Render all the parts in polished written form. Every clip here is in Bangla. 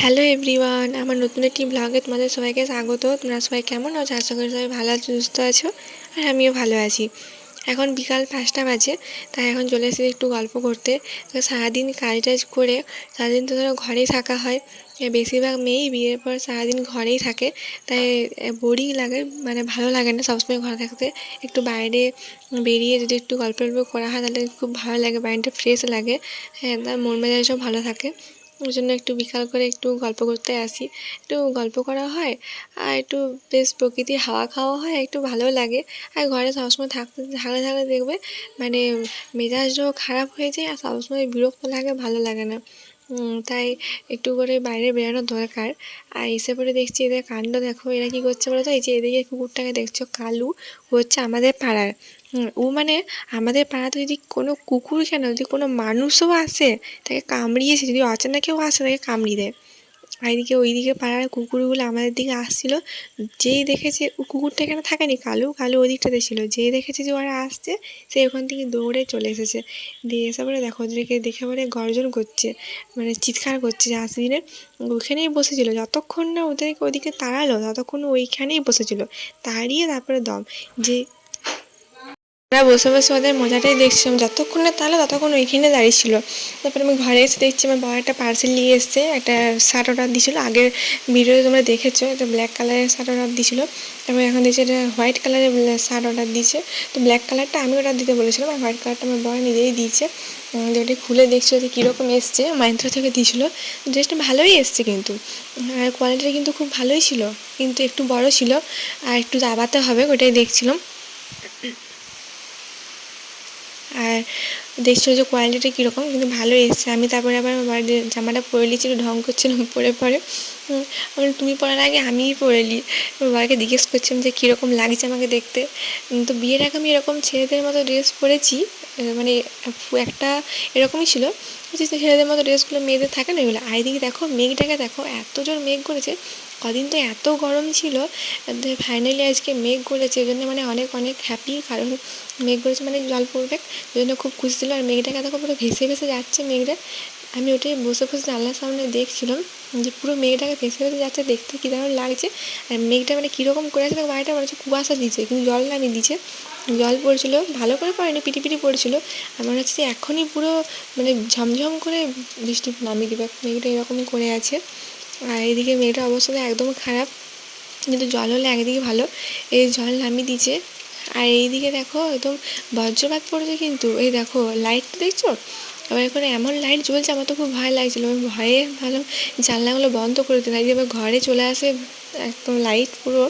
হ্যালো এভরিওয়ান, আমার নতুন একটি ব্লগে তোমাদের সবাইকে স্বাগত। তোমরা সবাই কেমন আছো? আশা করি সবাই ভালো আছো, সুস্থ আছো, আর আমিও ভালো আছি। এখন বিকাল 5টা বাজে, তাই এখন চলে এসেছি একটু গল্প করতে। তো সারাদিন কাজ টাজ করে সারাদিন তো ধরো ঘরেই থাকা হয়। বেশিরভাগ মেয়েই বিয়ের পর সারাদিন ঘরেই থাকে, তাই বোরিং লাগে, মানে ভালো লাগে না সবসময় ঘরে থাকতে। একটু বাইরে বেরিয়ে যদি একটু গল্প করা হয় তাহলে খুব ভালো লাগে, মাইন্ডটা ফ্রেশ লাগে। হ্যাঁ, তার মন মেজাজ সব ভালো থাকে। ওই জন্য একটু বিকাল করে একটু গল্প করতে আসি, একটু গল্প করা হয়, আর একটু বেশ প্রকৃতির হাওয়া খাওয়া হয়, একটু ভালোও লাগে। আর ঘরে সবসময় থাকতে থাকলে থাকলে দেখবে মানে মেজাজটাও খারাপ হয়ে যায়, আর সবসময় বিরক্ত লাগে, ভালো লাগে না। তাই একটু করে বাইরে বেরোনো দরকার। আর এসে পরে দেখছি এদের কাণ্ড দেখো, এরা কী করছে বলো তো? এই যে এদিকে কুকুরটাকে দেখছো, কালু, ও হচ্ছে আমাদের পাড়ার। ও মানে আমাদের পাড়াতে যদি কোনো কুকুর কেন, যদি কোনো মানুষও আসে তাকে কামড়িয়েছে, যদি অচেনা কেউ আসে তাকে কামড়িয়ে দেয়। আর এদিকে ওইদিকে পাড়ার কুকুরগুলো আমাদের দিকে আসছিল, যেই দেখেছে ও কুকুরটা এখানে থাকেনি, কালু কালু ওই দিকটাতে ছিল, যেই দেখেছে যে ওরা আসছে সে ওখান থেকে দৌড়ে চলে এসেছে। দিয়ে এসে পরে দেখো ওদেরকে দেখে পরে গর্জন করছে, মানে চিৎকার করছে যে আসবি না। ওইখানেই বসেছিল যতক্ষণ না ওদেরকে ওদিকে তাড়ালো, ততক্ষণ ওইখানেই বসেছিল, তাড়িয়ে তারপরে দম। যে আমরা বসে বসে ওদের মজাটাই দেখছিলাম, যতক্ষণ না তাহলে ততক্ষণ ওইখানে দাঁড়িয়ে ছিল। তারপরে আমি ঘরে এসে দেখছি আমার বাবা একটা পার্সেল নিয়ে এসছে, একটা শার্ট অর্ডার দিয়েছিলো। আগের ভিডিওতে তোমরা দেখেছো, এটা ব্ল্যাক কালারের শার্ট অর্ডার দিয়েছিলো, এবং এখন দিয়েছে এটা হোয়াইট কালারের শার্ট অর্ডার দিয়েছে। তো ব্ল্যাক কালারটা আমি অর্ডার দিতে বলেছিলাম, আর হোয়াইট কালারটা আমার বাবা নিজেই দিয়েছে। যেটা খুলে দেখছিলো যে কীরকম এসছে, মাইন্ত্রা থেকে দিয়েছিলো। ড্রেসটা ভালোই এসছে কিন্তু, আর কোয়ালিটিটা কিন্তু খুব ভালোই ছিল, কিন্তু একটু বড় ছিল, আর একটু দাবাতে হবে, ওটাই দেখছিলাম। আর দেখছিলো যে কোয়ালিটিটা কীরকম, কিন্তু ভালো এসছে। আমি তারপরে আবার আমার বাড়ির জামাটা পরে নিয়েছি, একটু ঢং করছিলাম পরে পরে। আমি তুমি পরার আগে আমিই পরে নিই। বাবাকে জিজ্ঞেস করছিলাম যে কীরকম লাগছে আমাকে দেখতে। তো বিয়ের আগে আমি এরকম ছেলেদের মতো ড্রেস পরেছি, মানে একটা এরকমই ছিল যে ছেলেদের মতো ড্রেসগুলো মেয়েদের থাকে না, এগুলো। আর এদিকে দেখো মেঘটাকে দেখো, এত জোর মেঘ করেছে। কদিন তো এত গরম ছিল, ফাইনালি আজকে মেঘ করেছে, ওই জন্য মানে অনেক অনেক হ্যাপি, কারণ মেঘ করেছে মানে জল পড়বে, ওই জন্য খুব খুশি ছিল। আর মেঘটাকে দেখো পুরো ভেসে ভেসে যাচ্ছে মেঘটা। আমি ওটাই বসে বসে জানলার সামনে দেখছিলাম যে পুরো মেঘটাকে ভেসে ভেসে যাচ্ছে, দেখতে কী দারুণ লাগছে। আর মেঘটা মানে কীরকম করে আছে দেখো, বাড়িটা মনে হচ্ছে কুয়াশা দিচ্ছে, কিন্তু জল নামিয়ে দিচ্ছে, জল পড়ছিলো, ভালো করে পড়েনি, পিটি পিটি পড়ছিলো। আর মনে হচ্ছে যে এখনই পুরো মানে ঝমঝম করে বৃষ্টি নামিয়ে দেবে, মেঘটা এরকম করে আছে। আর এদিকে মেঘটার অবস্থা তো একদম খারাপ, কিন্তু জল হলে একদিকে ভালো, এই জল নামিয়ে দিয়েছে। আর এইদিকে দেখো একদম বজ্রপাত পড়েছে, কিন্তু এই দেখো লাইট দেখছো, আবার এখানে এমন লাইট জ্বলছে, আমার তো খুব ভয় লাগছিলো, আমি ভয়ে ভালো জানলাগুলো বন্ধ করে দিলাম, দিয়ে আবার ঘরে চলে আসে একদম লাইট পুরো।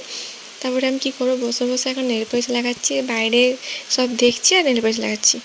তারপরে আমি কী করবো, বসে বসে এখন নেল পলিশ লাগাচ্ছি, বাইরে সব দেখছি আর নেল পলিশ লাগাচ্ছি।